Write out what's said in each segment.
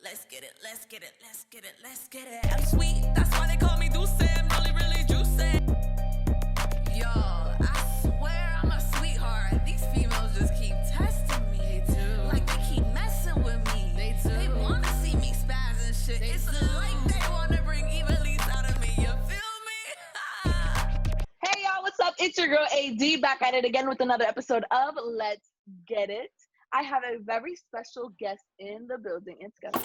let's get it, let's get it, let's get it, let's get it. I'm sweet, that's why they call me Deuce. I'm really juicy. Y'all, I swear I'm a sweetheart. These females just keep testing me. They do. Like they keep messing with me. They do. They wanna see me spaz and shit. It's like they wanna bring evil leads out of me. You feel me? Hey y'all, what's up? It's your girl AD back at it again with another episode of Let's Get It. I have a very special guest in the building. It's guest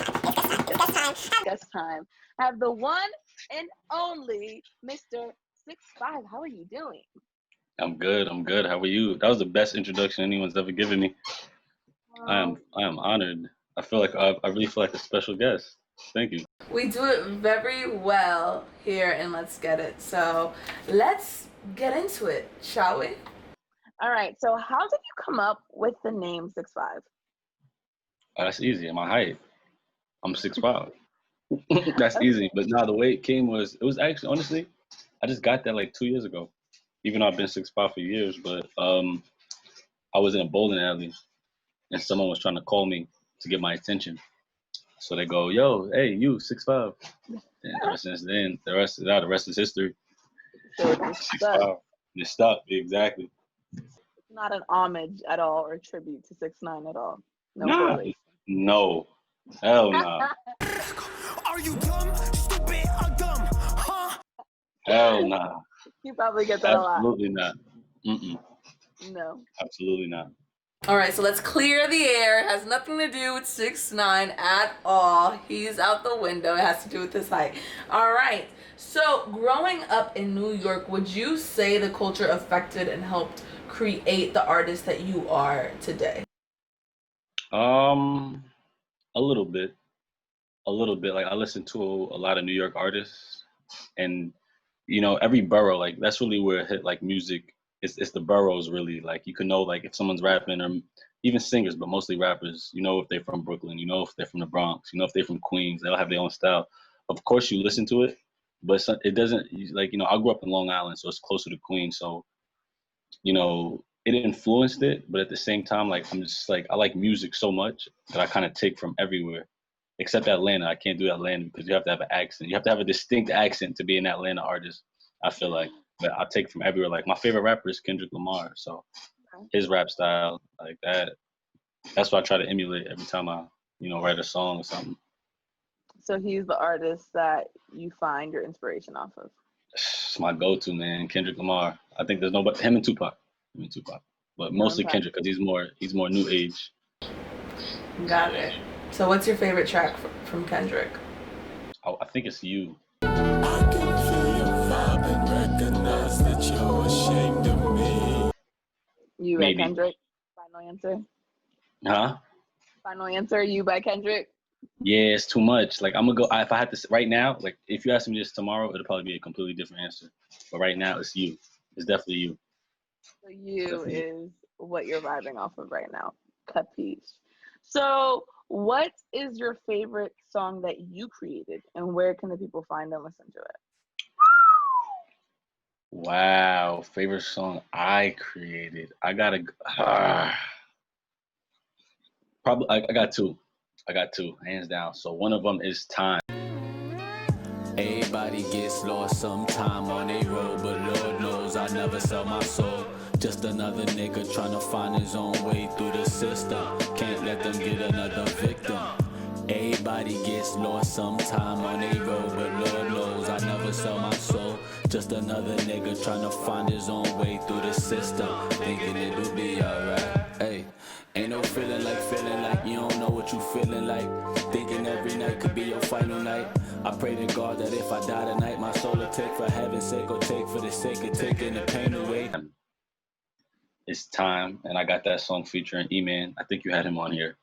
time. I have the one and only Mr. 6'5". How are you doing? I'm good. How are you? That was the best introduction anyone's ever given me. I am honored. I really feel like a special guest. Thank you. We do it very well here in Let's Get It. So let's get into it, shall we? All right. So how did you come up with the name 6'5"? That's easy. My height. I'm 6'5". That's easy. But the way it came was actually, honestly, I just got that like 2 years ago. Even though I've been 6'5" for years, but I was in a bowling alley and someone was trying to call me to get my attention. So they go, "Yo, hey, you 6'5". And ever since then, the rest is history. So it's 6'5". It stuck, exactly. It's not an homage at all or tribute to 6'9" at all. No. Hell nah. Are you dumb, stupid, or dumb? Huh? Hell nah. You probably get that a lot. Absolutely not. No. Absolutely not. All right, so let's clear the air. It has nothing to do with 6'9" at all. He's out the window. It has to do with his height. All right. So growing up in New York, would you say the culture affected and helped create the artist that you are today? A little bit. Like I listen to a lot of New York artists, and every borough, like that's really where it hit, like music. It's the boroughs really. Like you can know like if someone's rapping, or even singers, but mostly rappers. If they're from Brooklyn. If they're from the Bronx. If they're from Queens. They'll have their own style. Of course, you listen to it, but it doesn't. Like I grew up in Long Island, so it's closer to Queens. So it influenced it, but at the same time, like I'm just like I like music so much that I kind of take from everywhere, except Atlanta. I can't do Atlanta because you have to have an accent. You have to have a distinct accent to be an Atlanta artist, I feel like. But I take from everywhere. Like my favorite rapper is Kendrick Lamar, so his rap style, like that's what I try to emulate every time I write a song or something. So he's the artist that you find your inspiration off of. It's my go-to, man. Kendrick Lamar. I think there's nobody. Him and Tupac, but mostly Kendrick because he's more new age. Got it. So what's your favorite track from Kendrick? I think it's You. I can feel your vibe and recognize that you're ashamed of me. You by Kendrick? Final answer? Huh? Final answer, You by Kendrick? Yeah, it's too much. Like I'm gonna go. If I had to right now, like if you ask me this tomorrow, it'll probably be a completely different answer. But right now, it's You. It's definitely You. So You is what you're vibing off of right now. Capiche. So what is your favorite song that you created, and where can the people find and listen to it? Wow, favorite song I created. I gotta probably. I got two. Hands down. So one of them is Time. Everybody gets lost sometime on a road, but Lord knows I never sell my soul. Just another nigga trying to find his own way through the system. Can't let them get another victim. Everybody gets lost sometime on a road, but Lord knows I never sell my soul. Just another nigga trying to find his own way through the system, thinking it'll be alright. Hey, ain't no feeling like you don't know what you feeling like. Thinking every night could be your final night. I pray to God that if I die tonight, my soul will take for heaven's sake, or take for the sake of taking the pain away. It's Time, and I got that song featuring E-Man. I think you had him on here.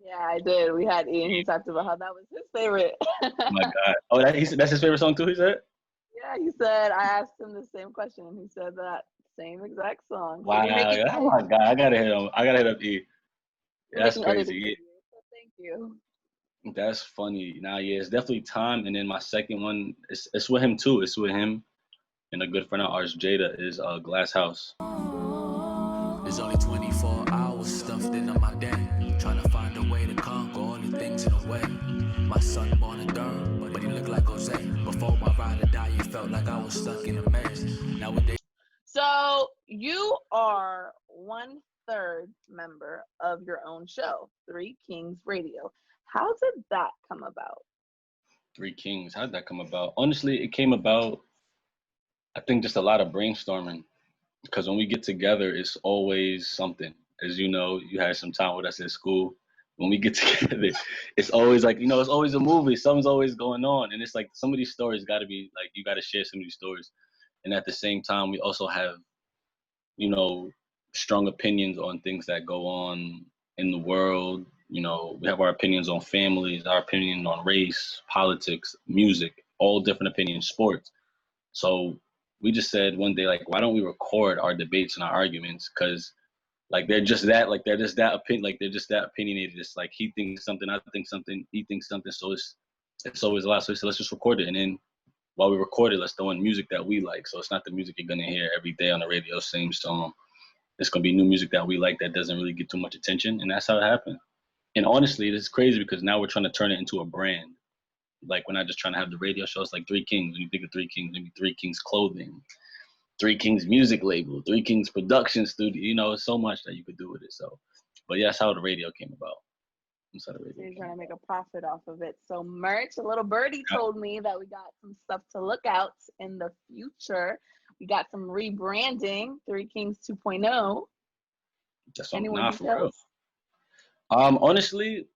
Yeah, I did. We had Ian. He talked about how that was his favorite. Oh my God. Oh, that's his favorite song too, he said? Yeah, he said, I asked him the same question, and he said that same exact song. Wow. Oh my God. I gotta hit up E. That's crazy. Yeah. So thank you. That's funny. Yeah, it's definitely Time. And then my second one, it's with him too. It's with him and a good friend of ours, Jada, is Glass House. There's only 24 hours stuffed into my day. Trying to find a way to conquer all the things in the way. My son born a third, but he looked like Jose. Before my ride or die, you felt like I was stuck in a maze. Nowadays. So you are 1/3 member of your own show, Three Kings Radio. How did that come about? Three Kings. How did that come about? Honestly, it came about, I think, just a lot of brainstorming. Because when we get together, it's always something. As you know, you had some time with us at school. When we get together, it's always like, it's always a movie. Something's always going on. And it's like some of these stories got to be like, you got to share some of these stories. And at the same time, we also have, strong opinions on things that go on in the world. We have our opinions on families, our opinion on race, politics, music, all different opinions, sports. So we just said one day, like, why don't we record our debates and our arguments? Because they're just that opinion, they're just that opinionated. It's like he thinks something, I think something, he thinks something. So it's always a lot. So we said, let's just record it, and then while we record it, let's throw in music that we like. So it's not the music you're gonna hear every day on the radio, same song. It's gonna be new music that we like that doesn't really get too much attention, and that's how it happened. And honestly, it's crazy because now we're trying to turn it into a brand. Like, we're not just trying to have the radio show. It's like Three Kings. When you think of Three Kings, maybe Three Kings clothing, Three Kings music label, Three Kings production studio. It's so much that you could do with it. So, but yeah, that's how the radio came about. That's how the radio So you're came trying to about. make a profit off of it. So merch, a little birdie told me that we got some stuff to look out in the future. We got some rebranding, Three Kings 2.0. That's Any something. more Nah, for real. details? Honestly,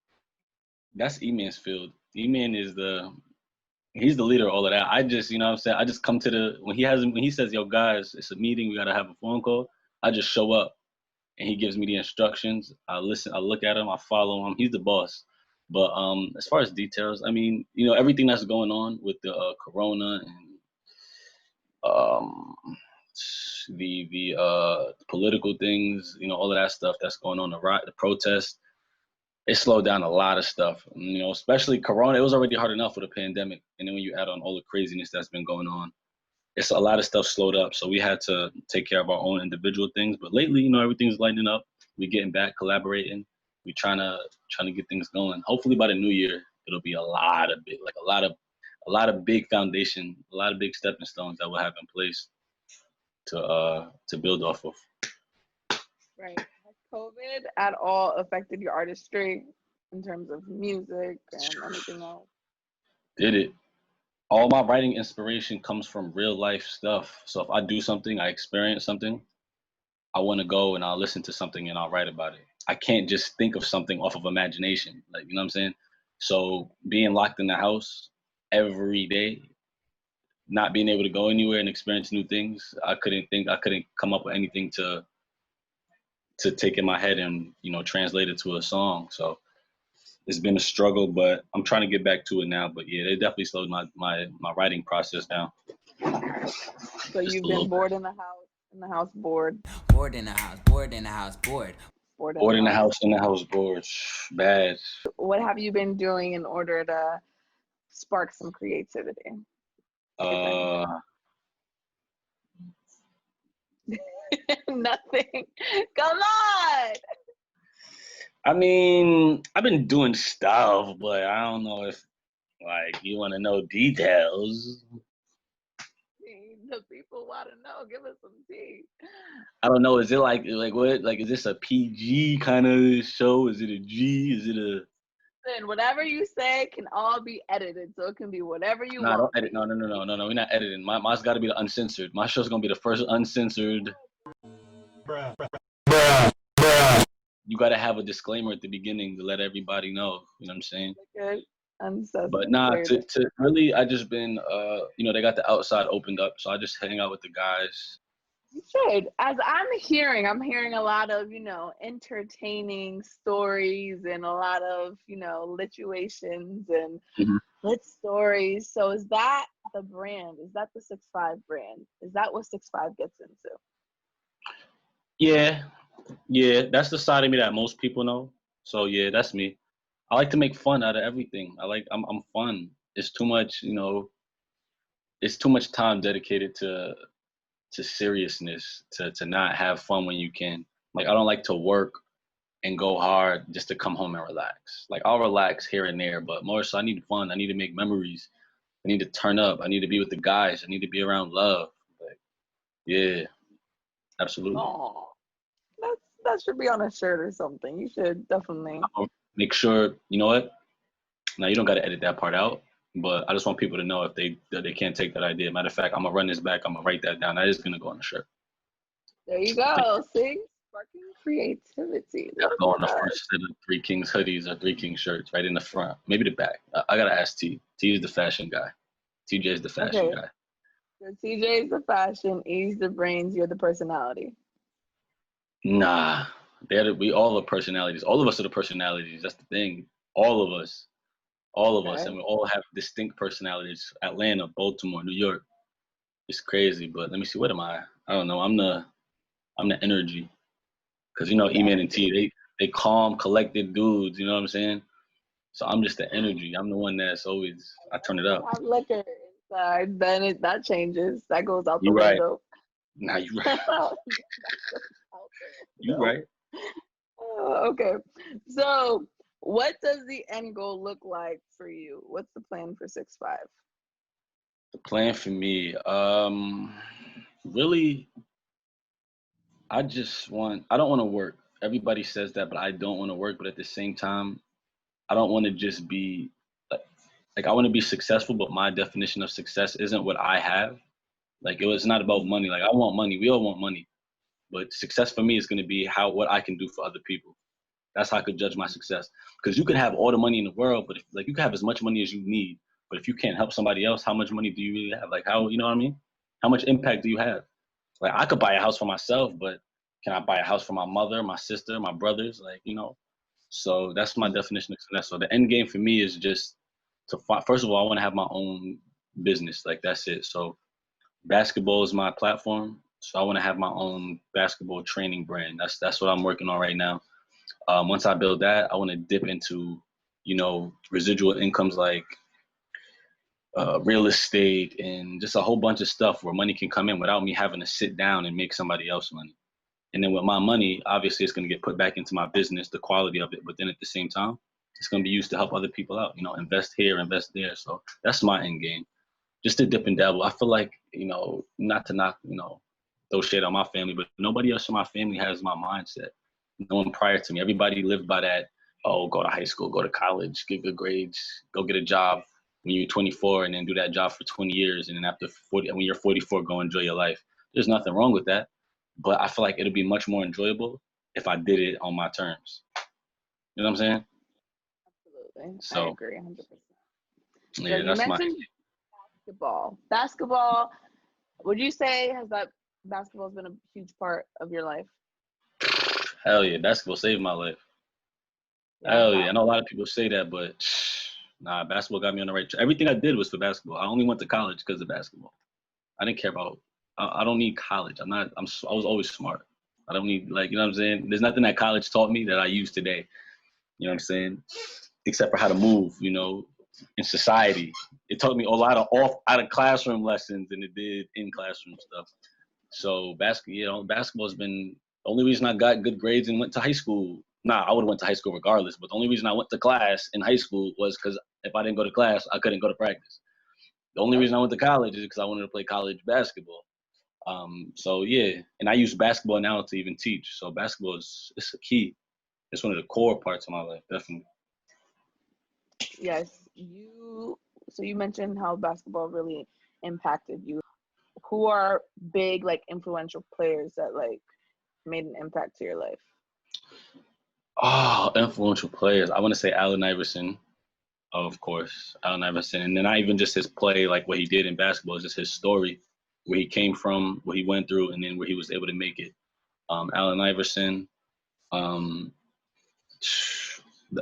that's E-Man's field. E-Man he's the leader of all of that. I just, what I'm saying, I just come to when he says, yo, guys, it's a meeting, we got to have a phone call, I just show up and he gives me the instructions. I listen, I look at him, I follow him. He's the boss. But as far as details, I mean, everything that's going on with the corona and the political things, all of that stuff that's going on, the protest, it slowed down a lot of stuff. Especially corona. It was already hard enough with a pandemic, and then when you add on all the craziness that's been going on, it's a lot of stuff slowed up. So we had to take care of our own individual things. But lately, everything's lightening up. We getting back, collaborating. We trying to get things going. Hopefully by the new year, it'll be a lot of big foundation, a lot of big stepping stones that we'll have in place to build off of. Right. Has COVID at all affected your artistry in terms of music and anything else? Did it? All my writing inspiration comes from real life stuff. So if I do something, I experience something, I want to go and I'll listen to something and I'll write about it. I can't just think of something off of imagination. Like, you know what I'm saying? So being locked in the house every day, not being able to go anywhere and experience new things, I couldn't come up with anything to take in my head and, translate it to a song. So it's been a struggle, but I'm trying to get back to it now. But yeah, they definitely slowed my writing process down. So Just you've a little been bored bit. in the house, bored. Bored in the house, bored in the house, bored. Bored Bored in the house, bored. Bad. What have you been doing in order to spark some creativity? Uh, Nothing. Come on. I mean, I've been doing stuff, but I don't know if you want to know details. The people want to know. Give us some tea. I don't know. Is it like what? Like, is this a PG kind of show? Is it a G? Is it a? Listen, whatever you say can all be edited, so it can be whatever you Nah, don't want. edit. No. We're not editing. Mine's got to be the uncensored. My show's gonna be the first uncensored. You got to have a disclaimer at the beginning to let everybody know. You know what I'm saying? Good. But nah, to really, I just been, they got the outside opened up, so I just hang out with the guys. You should. As I'm hearing a lot of, entertaining stories and a lot of, lituations and lit stories. So is that the brand? Is that the 6'5" brand? Is that what 6'5" gets into? Yeah, that's the side of me that most people know. So yeah, that's me. I like to make fun out of everything. I'm fun. It's too much, it's too much time dedicated to seriousness to not have fun when you can. Like, I don't like to work and go hard just to come home and relax. Like I'll relax here and there, but more so I need fun. I need to make memories. I need to turn up. I need to be with the guys. I need to be around love. Like, yeah, absolutely. Oh, that should be on a shirt or something. You should definitely. I'll make sure, you know what? Now you don't got to edit that part out, but I just want people to know if they can't take that idea. Matter of fact, I'm gonna run this back. I'm gonna write that down. That is gonna go on the shirt. There you go. See, sparking creativity. Gotta go on the front set of Three Kings hoodies or Three Kings shirts, right in the front, maybe the back. I gotta ask T. T is the fashion guy. TJ is the fashion guy. So TJ is the fashion, E's the brains, you're the personality. Nah, we all are personalities. All of us are the personalities. That's the thing. All of us, and we all have distinct personalities. Atlanta, Baltimore, New York. It's crazy, but let me see. What am I? I don't know. I'm the energy, because E-Man and T, they calm, collected dudes. You know what I'm saying? So I'm just the energy. I'm the one that's always. I turn it up. I have liquor inside, then that changes. That goes out the You right. window. Nah, you right. You right. Okay. So, what does the end goal look like for you? What's the plan for 6'5"? The plan for me, really, I don't want to work. Everybody says that, but I don't want to work. But at the same time, I don't want to just be like I want to be successful, but my definition of success isn't what I have. Like it's not about money. Like I want money. We all want money. But success for me is going to be what I can do for other people. That's how I could judge my success. Because you could have all the money in the world, but you can have as much money as you need. But if you can't help somebody else, how much money do you really have? Like how, you know what I mean? How much impact do you have? Like I could buy a house for myself, but can I buy a house for my mother, my sister, my brothers? So that's my definition of success. So the end game for me is just first of all, I want to have my own business. Like that's it. So basketball is my platform. So I want to have my own basketball training brand. That's what I'm working on right now. Once I build that, I want to dip into, residual incomes like real estate and just a whole bunch of stuff where money can come in without me having to sit down and make somebody else money. And then with my money, obviously it's going to get put back into my business, the quality of it. But then at the same time, it's going to be used to help other people out, invest here, invest there. So that's my end game. Just to dip and dabble. I feel like, not to knock, throw shade on my family, but nobody else in my family has my mindset. No one prior to me. Everybody lived by that, go to high school, go to college, get good grades, go get a job when you're 24 and then do that job for 20 years. And then after 40, when you're 44, go enjoy your life. There's nothing wrong with that. But I feel like it'll be much more enjoyable if I did it on my terms. You know what I'm saying? Absolutely. So, I agree 100%. Yeah, so that's you mentioned basketball. Would you say basketball has been a huge part of your life? Hell yeah, basketball saved my life. Hell yeah. I know a lot of people say that, but nah, basketball got me on the right track. Everything I did was for basketball. I only went to college because of basketball. I didn't care about. I don't need college. I was always smart. I don't need, you know what I'm saying? There's nothing that college taught me that I use today. You know what I'm saying? Except for how to move, in society. It taught me a lot of out of classroom lessons than it did in classroom stuff. So basketball's been the only reason I got good grades and went to high school. I would have went to high school regardless, but the only reason I went to class in high school was because if I didn't go to class, I couldn't go to practice. The only reason I went to college is because I wanted to play college basketball. So yeah, and I use basketball now to even teach. So basketball it's a key. It's one of the core parts of my life, definitely. Yes, so you mentioned how basketball really impacted you. Who are big, influential players that, made an impact to your life? Oh, influential players. I want to say Allen Iverson, of course. Allen Iverson. And then not even just his play, like what he did in basketball, it's just his story, where he came from, what he went through, and then where he was able to make it. Allen Iverson.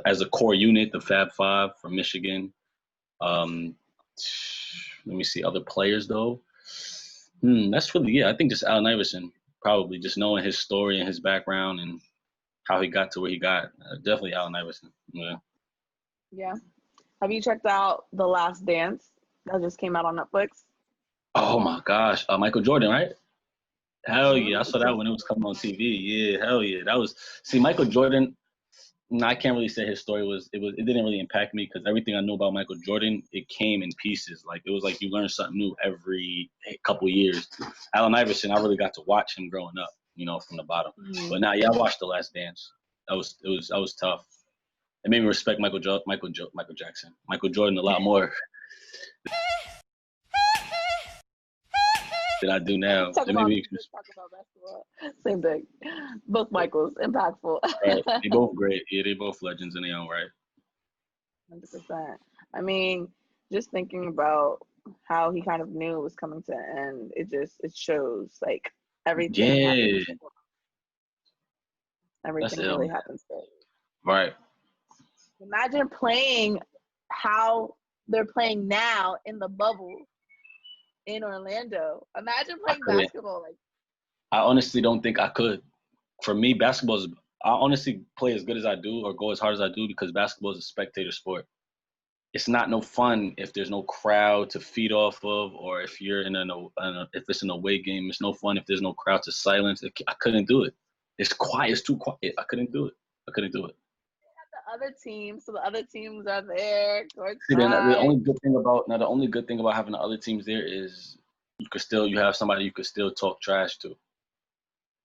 As a core unit, the Fab Five from Michigan. Let me see other players though. That's really I think just Allen Iverson, probably just knowing his story and his background and how he got to where he got. Definitely Allen Iverson. Yeah. Yeah. Have you checked out The Last Dance that just came out on Netflix? Oh my gosh, Michael Jordan, right? Hell yeah, I saw that when it was coming on TV. Yeah, hell yeah. Michael Jordan. No, I can't really say his story it didn't really impact me because everything I knew about Michael Jordan, it came in pieces. Like it was like you learn something new every couple years. Allen Iverson, I really got to watch him growing up, from the bottom. Mhm. But now, yeah, I watched The Last Dance. That was tough. It made me respect Michael Jackson, Michael Jordan a lot more than I do now. Talk It made about me basketball. Same thing. Both Michaels, impactful. right. They both great. Yeah, they both legends in their own right. 100%. I mean, just thinking about how he kind of knew it was coming to an end, it shows like everything Yeah, happens. that's Everything ill, really man. happens for. Right. Imagine playing how they're playing now in the bubble in Orlando. Imagine I playing couldn't. basketball like. I honestly don't think I could. For me, I honestly play as good as I do or go as hard as I do because basketball is a spectator sport. It's not no fun if there's no crowd to feed off of, or if you're if it's an away game. It's no fun if there's no crowd to silence. I couldn't do it. It's quiet. It's too quiet. I couldn't do it. The other teams, so the other teams are there. See, then the Courtside. only good thing about having the other teams there is you have somebody you could still talk trash to.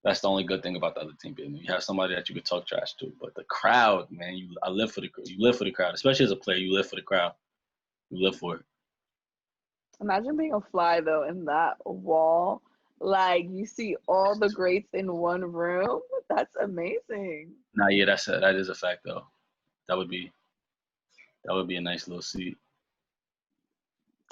That's the only good thing about the other team being there. You have somebody that you could talk trash to. But the crowd, man, you live for the crowd. Especially as a player, you live for the crowd. You live for it. Imagine being a fly though in that wall. Like you see all the greats in one room. That's amazing. Nah, yeah, that is a fact though. That would be a nice little seat.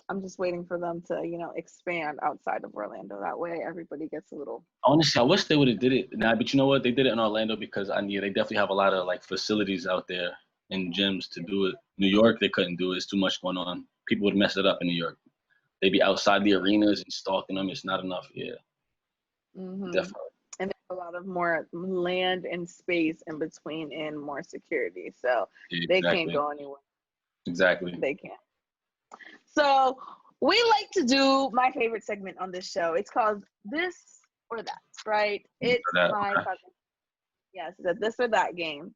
I'm just waiting for them to, expand outside of Orlando. That way everybody gets a little. Honestly, I wish they would have did it. Nah, but you know what? They did it in Orlando because they definitely have a lot of like facilities out there and gyms to do it. New York, they couldn't do it. It's too much going on. People would mess it up in New York. They'd be outside the arenas and stalking them. It's not enough. Yeah, Mm-hmm. definitely. And there's a lot of more land and space in between and more security. So they can't go anywhere. Exactly. They can't. So we like to do my favorite segment on this show. It's called This or That, right? It's my cousin. Yes, it's a this or that game.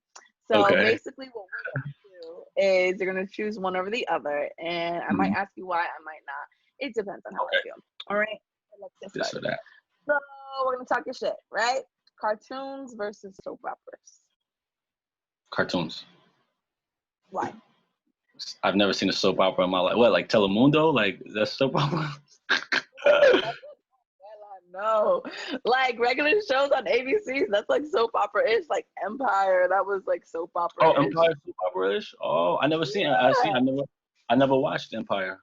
So basically what we're going to do is you're going to choose one over the other. And I might ask you why, I might not. It depends on how I feel. All right? Let's get This started. or that. So we're going to talk your shit, right? Cartoons versus soap operas. Cartoons. Why? I've never seen a soap opera in my life. What, like Telemundo? Like, that's soap opera? No, like regular shows on ABC, that's like soap opera-ish. Like Empire, that was like soap opera. Oh, Empire soap opera-ish? Oh, I never seen it. I never watched Empire.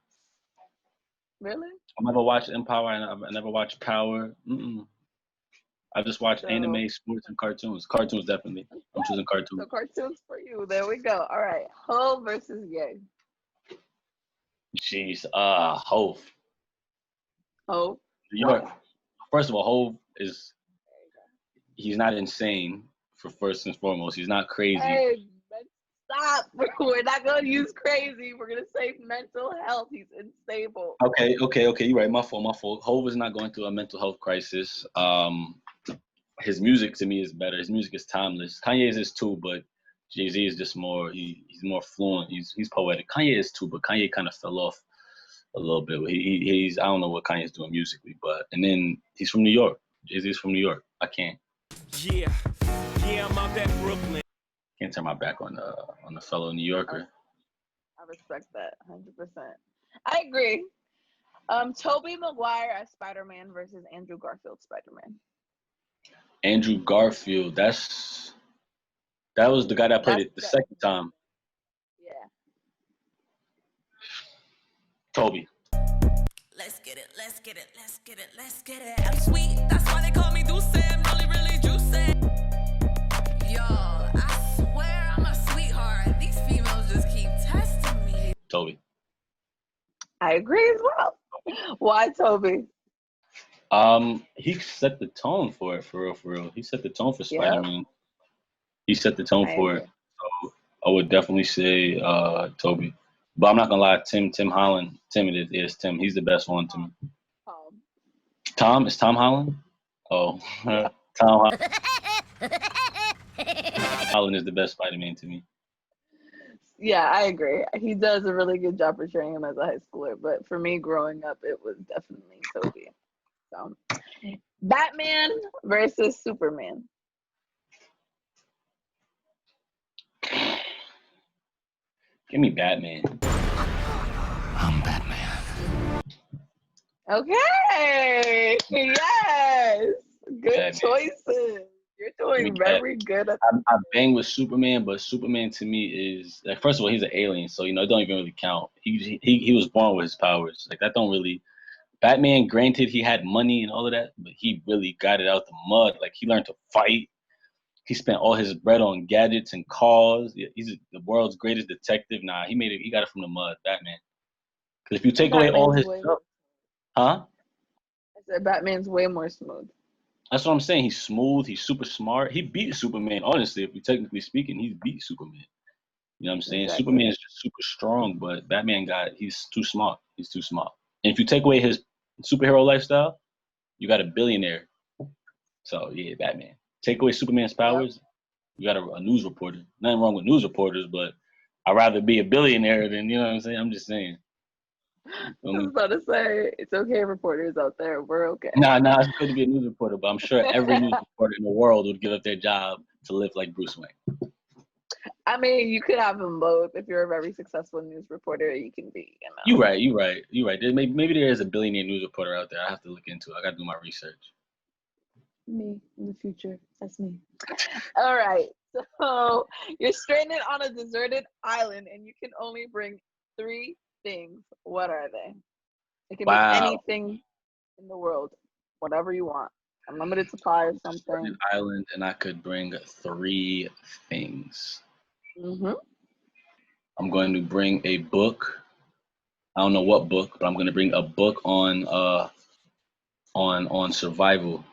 Really? I never watched Empire and I never watched Power. I just watch anime, sports, and cartoons. Cartoons, definitely. I'm choosing cartoons. So cartoons for you. There we go. All right. Hove versus Ye. Jeez. Hove. Hove? New York. First of all, Hove he's not insane, for first and foremost. He's not crazy. Hey, stop. We're not going to use crazy. We're going to say mental health. He's unstable. Okay. You're right. My fault. Hove is not going through a mental health crisis. His music to me is better. His music is timeless. Kanye's is too, but Jay-Z is just more. He's more fluent. He's poetic. Kanye is too, but Kanye kind of fell off a little bit. He's I don't know what Kanye's doing musically, and then he's from New York. Jay-Z's from New York. I can't. Yeah, I'm out at Brooklyn. Can't turn my back on the fellow New Yorker. I respect that 100%. I agree. Tobey Maguire as Spider-Man versus Andrew Garfield Spider-Man. Andrew Garfield, that was the guy that played it the second time. Yeah. Toby. Let's get it, let's get it, let's get it, let's get it. I'm sweet, that's why they call me Douce. I'm really, really juicy. Y'all, I swear I'm a sweetheart. These females just keep testing me. Toby. I agree as well. Why Toby? He set the tone for it, for real. He set the tone for Spider-Man. He set the tone for it. So I would definitely say Toby. But I'm not gonna lie, Tim Holland. Tim it is Tim. He's the best one to me. Tom? Is Tom Holland? Oh, Tom Holland. Holland is the best Spider-Man to me. Yeah, I agree. He does a really good job portraying him as a high schooler, but for me growing up, it was definitely Toby. So, Batman versus Superman. Give me Batman. I'm Batman. Okay. Yes. Good Batman. choices. You're doing very good at I bang with Superman, but Superman to me is like, first of all, he's an alien, so it don't even really count. He was born with his powers. Like that don't really. Batman, granted, he had money and all of that, but he really got it out the mud. Like he learned to fight. He spent all his bread on gadgets and cars. He's the world's greatest detective. Nah, he made it. He got it from the mud, Batman. Because if you take away all his stuff, huh? I said Batman's way more smooth. That's what I'm saying. He's smooth. He's super smart. He beat Superman. Honestly, if you technically speaking, he beat Superman. You know what I'm saying? Exactly. Superman is just super strong, but Batman he's too smart. He's too smart. And if you take away his superhero lifestyle, you got a billionaire. So yeah, Batman. Take away Superman's powers, you got a news reporter. Nothing wrong with news reporters, but I'd rather be a billionaire than, you know what I'm saying? I'm just saying. I was about to say, it's okay, reporters out there. We're okay. Nah, it's good to be a news reporter, but I'm sure every news reporter in the world would give up their job to live like Bruce Wayne. I mean, you could have them both. If you're a very successful news reporter, you can be, You're right. Maybe there is a billionaire news reporter out there. I have to look into it. I got to do my research. Me in the future. That's me. All right. So you're stranded on a deserted island and you can only bring 3 things. What are they? It can be anything in the world, whatever you want. Unlimited supply or something. An island, and I could bring 3 things. Mm-hmm. I'm going to bring a book. I don't know what book, but I'm going to bring a book on survival.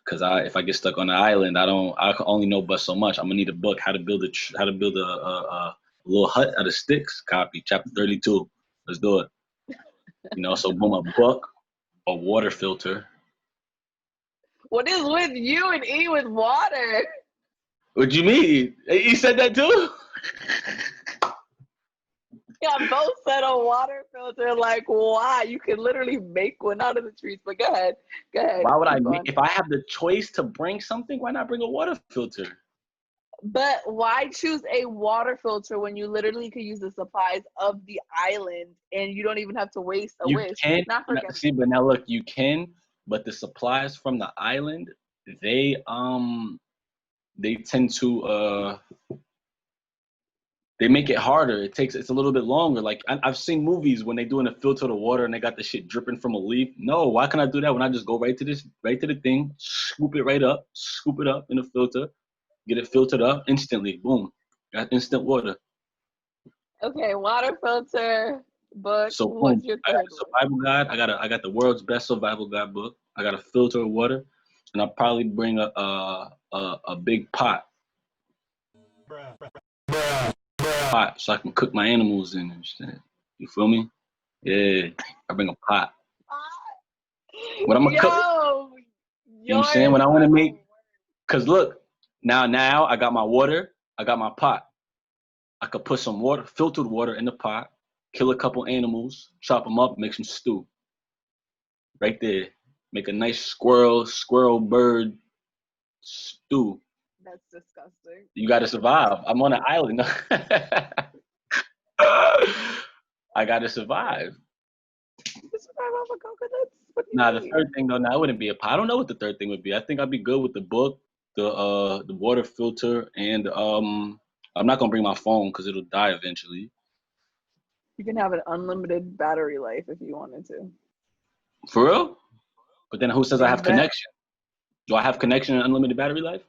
Because if I get stuck on an island, I can only know but so much. I'm gonna need a book how to build a little hut out of sticks. Copy chapter 32. Let's do it. So boom, a book, a water filter. What is with you and E with water? What you mean? You said that too? Yeah, both said a water filter. Like, why? You can literally make one out of the trees. But go ahead. Why would if I have the choice to bring something? Why not bring a water filter? But why choose a water filter when you literally could use the supplies of the island and you don't even have to waste a wish? See, but now look, you can, but the supplies from the island, they tend to they make it harder. It's a little bit longer. Like I've seen movies when they doing a filter to water and they got the shit dripping from a leaf. No, why can't I do that when I just go right to the thing, scoop it up in the filter, get it filtered up instantly. Boom, got instant water. Okay, water filter book. So what's your third survival guide? I got the world's best survival guide book. I got a filter of water, and I'll probably bring a big pot. Pot so I can cook my animals in and shit. You feel me? Yeah, I bring a pot. What I'm gonna cook? You know what I'm saying? What I want to make? Cause look, now I got my water, I got my pot. I could put some water, filtered water in the pot, kill a couple animals, chop them up, make some stew. Right there, make a nice squirrel bird stew. That's disgusting. You got to survive. I'm on an island. I got to survive. Survive off of coconuts? Nah, the third thing though, I wouldn't be a pot. I don't know what the third thing would be. I think I'd be good with the book, the water filter, and I'm not gonna bring my phone because it'll die eventually. You can have an unlimited battery life if you wanted to. For real? But then who says I have connection? Do I have connection and unlimited battery life?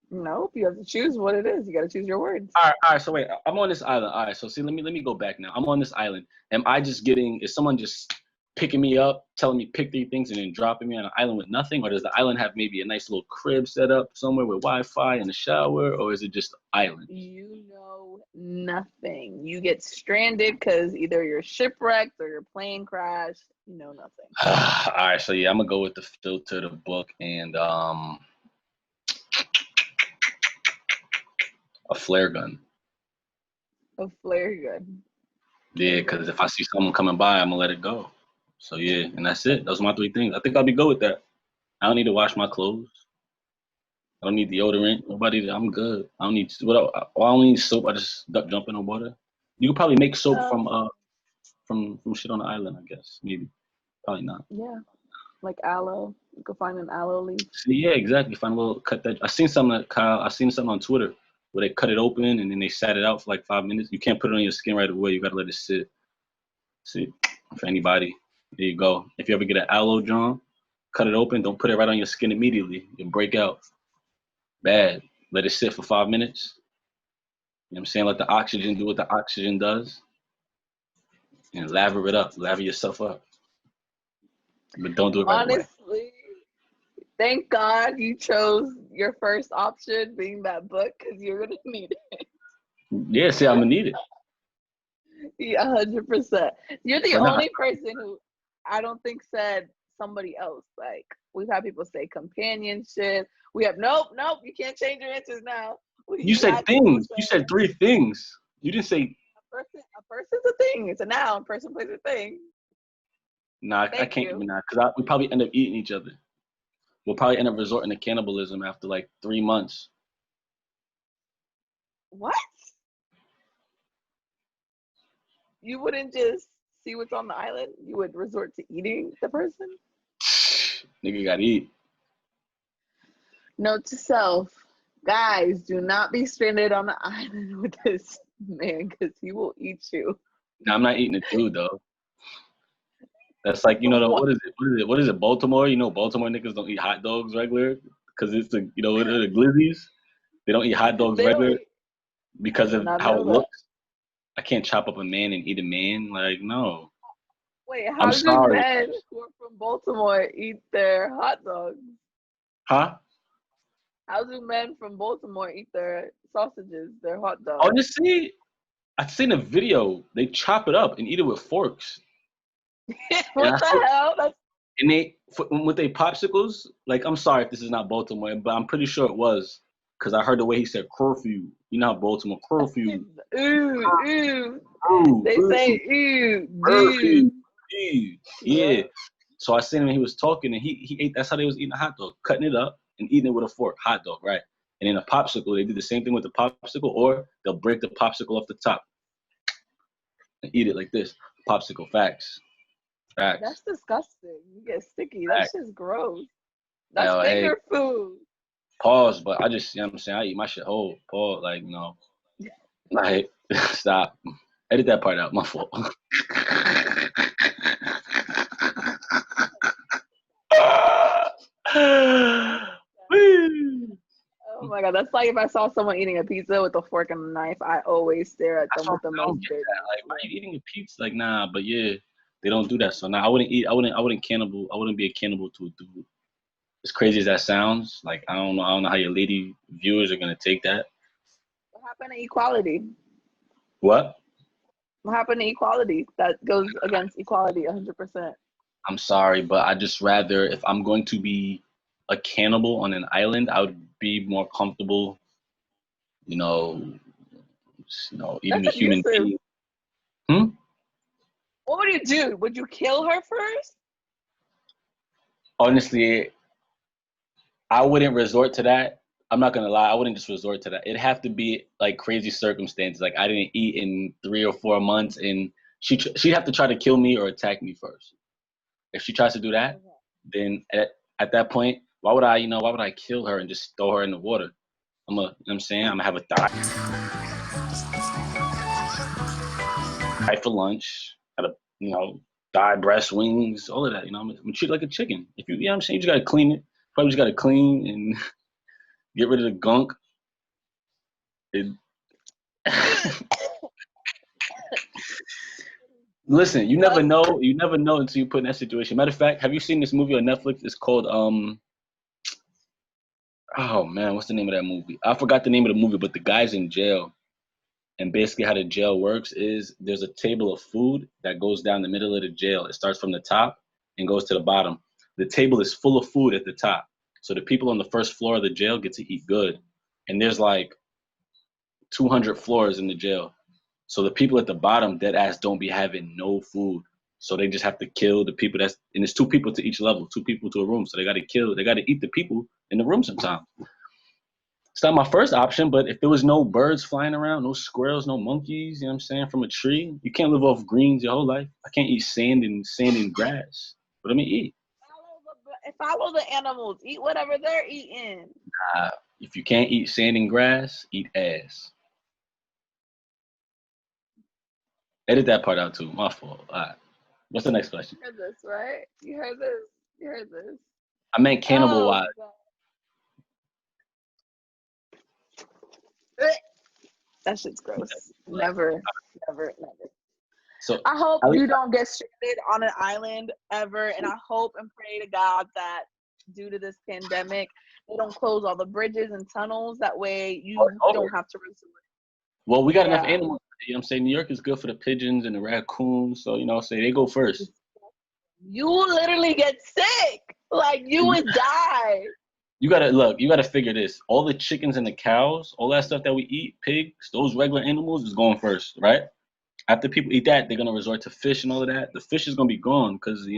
Nope, you have to choose what it is. You got to choose your words. All right. So wait, I'm on this island. All right. So see, let me go back now. I'm on this island. Is someone just picking me up, telling me pick 3 things, and then dropping me on an island with nothing? Or does the island have maybe a nice little crib set up somewhere with Wi-Fi and a shower? Or is it just an island? You know nothing. You get stranded because either you're shipwrecked or your plane crashed. You know nothing. All right. So yeah, I'm gonna go with the filter, the book, and A flare gun. A flare gun. Yeah, because if I see someone coming by, I'm gonna let it go. So yeah, and that's it. Those are my 3 things. I think I'll be good with that. I don't need to wash my clothes. I don't need deodorant. Nobody. I'm good. I don't need. I don't need soap. I just jump in the water. You could probably make soap from shit on the island. I guess maybe. Probably not. Yeah, like aloe. You can find an aloe leaf. See, yeah, exactly. Find a little cut that. I seen something that Kyle. I seen something on Twitter where they cut it open and then they sat it out for like 5 minutes. You can't put it on your skin right away. You gotta let it sit. See, for anybody, there you go. If you ever get an aloe John, cut it open. Don't put it right on your skin immediately. You'll break out. Bad. Let it sit for 5 minutes. You know what I'm saying? Let the oxygen do what the oxygen does. And lather it up. Lather yourself up. But don't do it right away. Honestly, thank God you chose your first option being that book because you're gonna need it. Yeah, see, I'm gonna need it. Yeah, 100%. You're the But nah, only person who I don't think said somebody else. Like we've had people say companionship. We have nope. You can't change your answers now. you said things. You said 3 things. You didn't say. A person's a thing. It's a noun. Person, place, or thing. Nah, I Thank can't you. even now because we probably end up eating each other. We'll probably end up resorting to cannibalism after like 3 months. What? You wouldn't just see what's on the island? You would resort to eating the person? Nigga gotta eat. Note to self, guys, do not be stranded on the island with this man because he will eat you. Nah, I'm not eating a dude though. That's like what is it? What is it? Baltimore? You know, Baltimore niggas don't eat hot dogs regular because it's the the glizzies. They don't eat hot dogs They don't regular eat. because I did of not how know it that. looks. I can't chop up a man and eat a man. Like no, Wait, I'm how do sorry. men who are from Baltimore eat their hot dogs? Huh? How do men from Baltimore eat their sausages, their hot dogs? Honestly, I've seen a video. They chop it up and eat it with forks. What the hell? And with their popsicles, like I'm sorry if this is not Baltimore, but I'm pretty sure it was because I heard the way he said curfew. You know how Baltimore curfew. Ooh. Ooh, They say ooh, curfew. dude. Yeah. So I seen him and he was talking and he ate. That's how they was eating a hot dog, cutting it up and eating it with a fork. Hot dog, right? And in a popsicle, they do the same thing with the popsicle, or they'll break the popsicle off the top and eat it like this. Popsicle, facts. That's disgusting. You get sticky. That's just gross. That's Hell, hey, finger food. pause, but I just, you know what I'm saying? I eat my shit whole. Pause, like, like, stop. Edit that part out. My fault. Oh my God. That's like if I saw someone eating a pizza with a fork and a knife, I always stare at them with the I don't most get dirty. that. Like, why are you eating a pizza? Like, nah, but yeah, they don't do that. So now I wouldn't eat. I wouldn't cannibal. I wouldn't be a cannibal to a dude. As crazy as that sounds, like I don't know how your lady viewers are gonna take that. What happened to equality? What? What happened to equality? That goes against equality 100%. I'm sorry, but I just rather if I'm going to be a cannibal on an island, I would be more comfortable, you know, eating That's a human abusive. being. Hmm? What would you do? Would you kill her first? Honestly, I wouldn't resort to that. I'm not gonna lie, I wouldn't just resort to that. It'd have to be like crazy circumstances. Like I didn't eat in 3 or 4 months, and she'd have to try to kill me or attack me first. If she tries to do that, then at that point, why would I kill her and just throw her in the water? You know what I'm saying? I'm gonna have a thigh for lunch, had a, thigh, breast, wings, all of that. I'm gonna treat it like a chicken. If you know what I'm saying, you just gotta clean it. Probably just gotta clean and get rid of the gunk. Listen, you never know. You never know until you put in that situation. Matter of fact, have you seen this movie on Netflix? It's called oh man, what's the name of that movie? I forgot the name of the movie, but the guy's in jail. And basically how the jail works is there's a table of food that goes down the middle of the jail. It starts from the top and goes to the bottom. The table is full of food at the top. So the people on the first floor of the jail get to eat good. And there's like 200 floors in the jail. So the people at the bottom, dead ass, don't be having no food. So they just have to kill the people and it's 2 people to each level, 2 people to a room. So they got to eat the people in the room sometimes. It's not my first option, but if there was no birds flying around, no squirrels, no monkeys, you know what I'm saying, from a tree, you can't live off greens your whole life. I can't eat sand and grass. What am I eat? Follow the animals. Eat whatever they're eating. If you can't eat sand and grass, eat ass. Edit that part out too. My fault. All right. What's the next question? You heard this, right? You heard this. You heard this. I meant cannibal wise. That shit's gross. Never. So I hope you don't get stranded on an island ever, and I hope and pray to God that due to this pandemic, they don't close all the bridges and tunnels. That way you don't have to resort. Well, we got enough animals. You know what I'm saying? New York is good for the pigeons and the raccoons. So, you know, say they go first. You literally get sick. Like, you would die. You gotta figure this. All the chickens and the cows, all that stuff that we eat, pigs, those regular animals is going first, right? After people eat that, they're gonna resort to fish and all of that. The fish is gonna be gone because the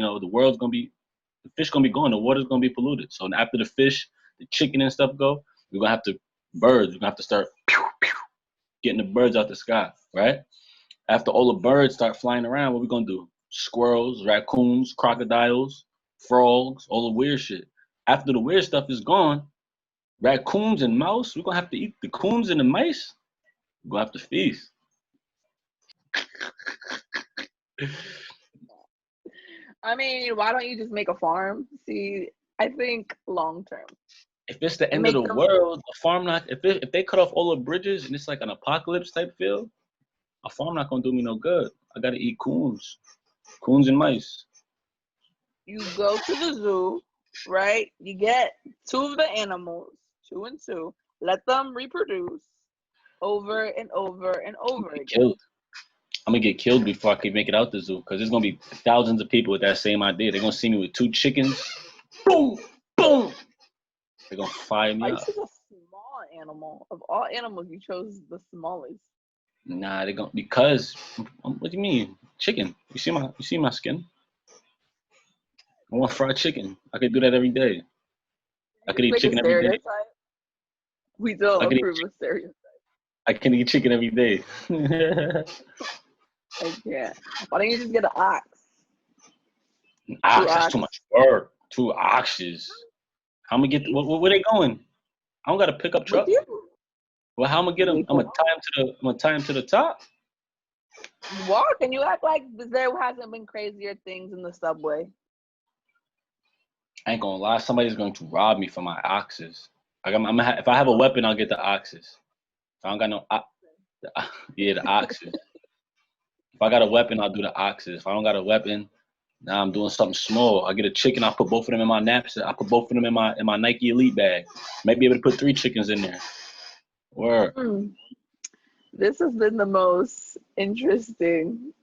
fish gonna be gone. The water's gonna be polluted. So after the fish, the chicken and stuff go, we're gonna have to start getting the birds out the sky, right? After all the birds start flying around, what we gonna do? Squirrels, raccoons, crocodiles, frogs, all the weird shit. After the weird stuff is gone, raccoons and mouse, we're gonna have to eat the coons and the mice. We're gonna have to feast. I mean, why don't you just make a farm? See, I think long term. If it's the end of the world, a farm if they cut off all the bridges and it's like an apocalypse type feel, a farm not gonna do me no good. I gotta eat coons and mice. You go to the zoo, right? You get 2 of the animals, 2 and 2. Let them reproduce over and over and over again. I'm gonna get killed before I can make it out the zoo because there's gonna be thousands of people with that same idea. They're gonna see me with 2 chickens. Boom, boom. They're gonna fire me up. You chose a small animal. Of all animals, you chose the smallest. Nah, they're gonna because what do you mean? Chicken. You see my skin? I want fried chicken. I could do that every day. I could eat chicken every day. We don't approve of stereotypes. I can eat chicken every day. I can't. Why don't you just get an ox? An ox, that's too much work. 2 oxes. How am I get? Where they going? I don't got a pickup truck. Well, how am I get them? I'm gonna tie him to the top. Walk, and you act like there hasn't been crazier things in the subway. I ain't gonna lie. Somebody's going to rob me for my oxes. Like if I have a weapon, I'll get the oxes. If I don't got no, the oxes. If I got a weapon, I'll do the oxes. If I don't got a weapon, now I'm doing something small. I get a chicken. I'll put both of them in my knapsack. I put both of them in my Nike Elite bag. Maybe able to put 3 chickens in there. Word. This has been the most interesting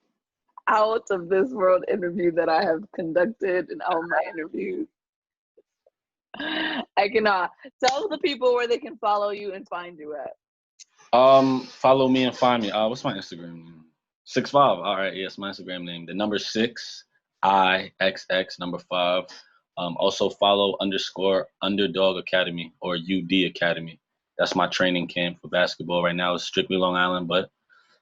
out of this world interview that I have conducted in all my interviews. I cannot. Tell the people where they can follow you and find you at. Follow me and find me. What's my Instagram name? 65. All right, yes, my Instagram name. The number 6 IXX number 5. Also follow _UnderDog Academy or UD Academy. That's my training camp for basketball right now. It's strictly Long Island, but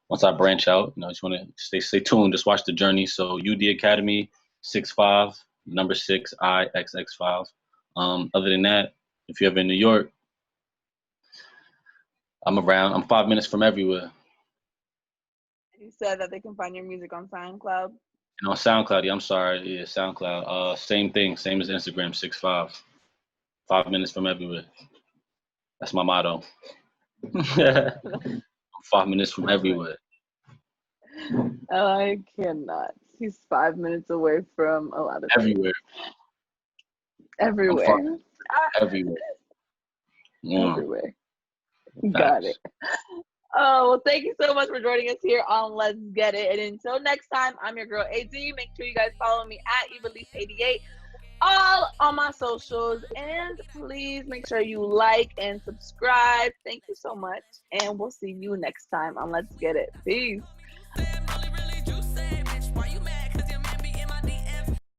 once I branch out, you know, just want to stay tuned. Just watch the journey. So UD Academy 65 number 6 IXX5. Other than that, if you're ever in New York, I'm around. I'm 5 minutes from everywhere. You said that they can find your music on SoundCloud. And on SoundCloud, I'm sorry, yeah, SoundCloud. Same thing, same as Instagram, 65. 5 minutes from everywhere. That's my motto. 5 minutes from everywhere. I cannot. He's 5 minutes away from a lot of everywhere. Everywhere. Everywhere. Yeah. Everywhere. Got it. Oh, well, thank you so much for joining us here on Let's Get It. And until next time, I'm your girl AD. Make sure you guys follow me at Evilise88 all on my socials. And please make sure you like and subscribe. Thank you so much. And we'll see you next time on Let's Get It. Peace.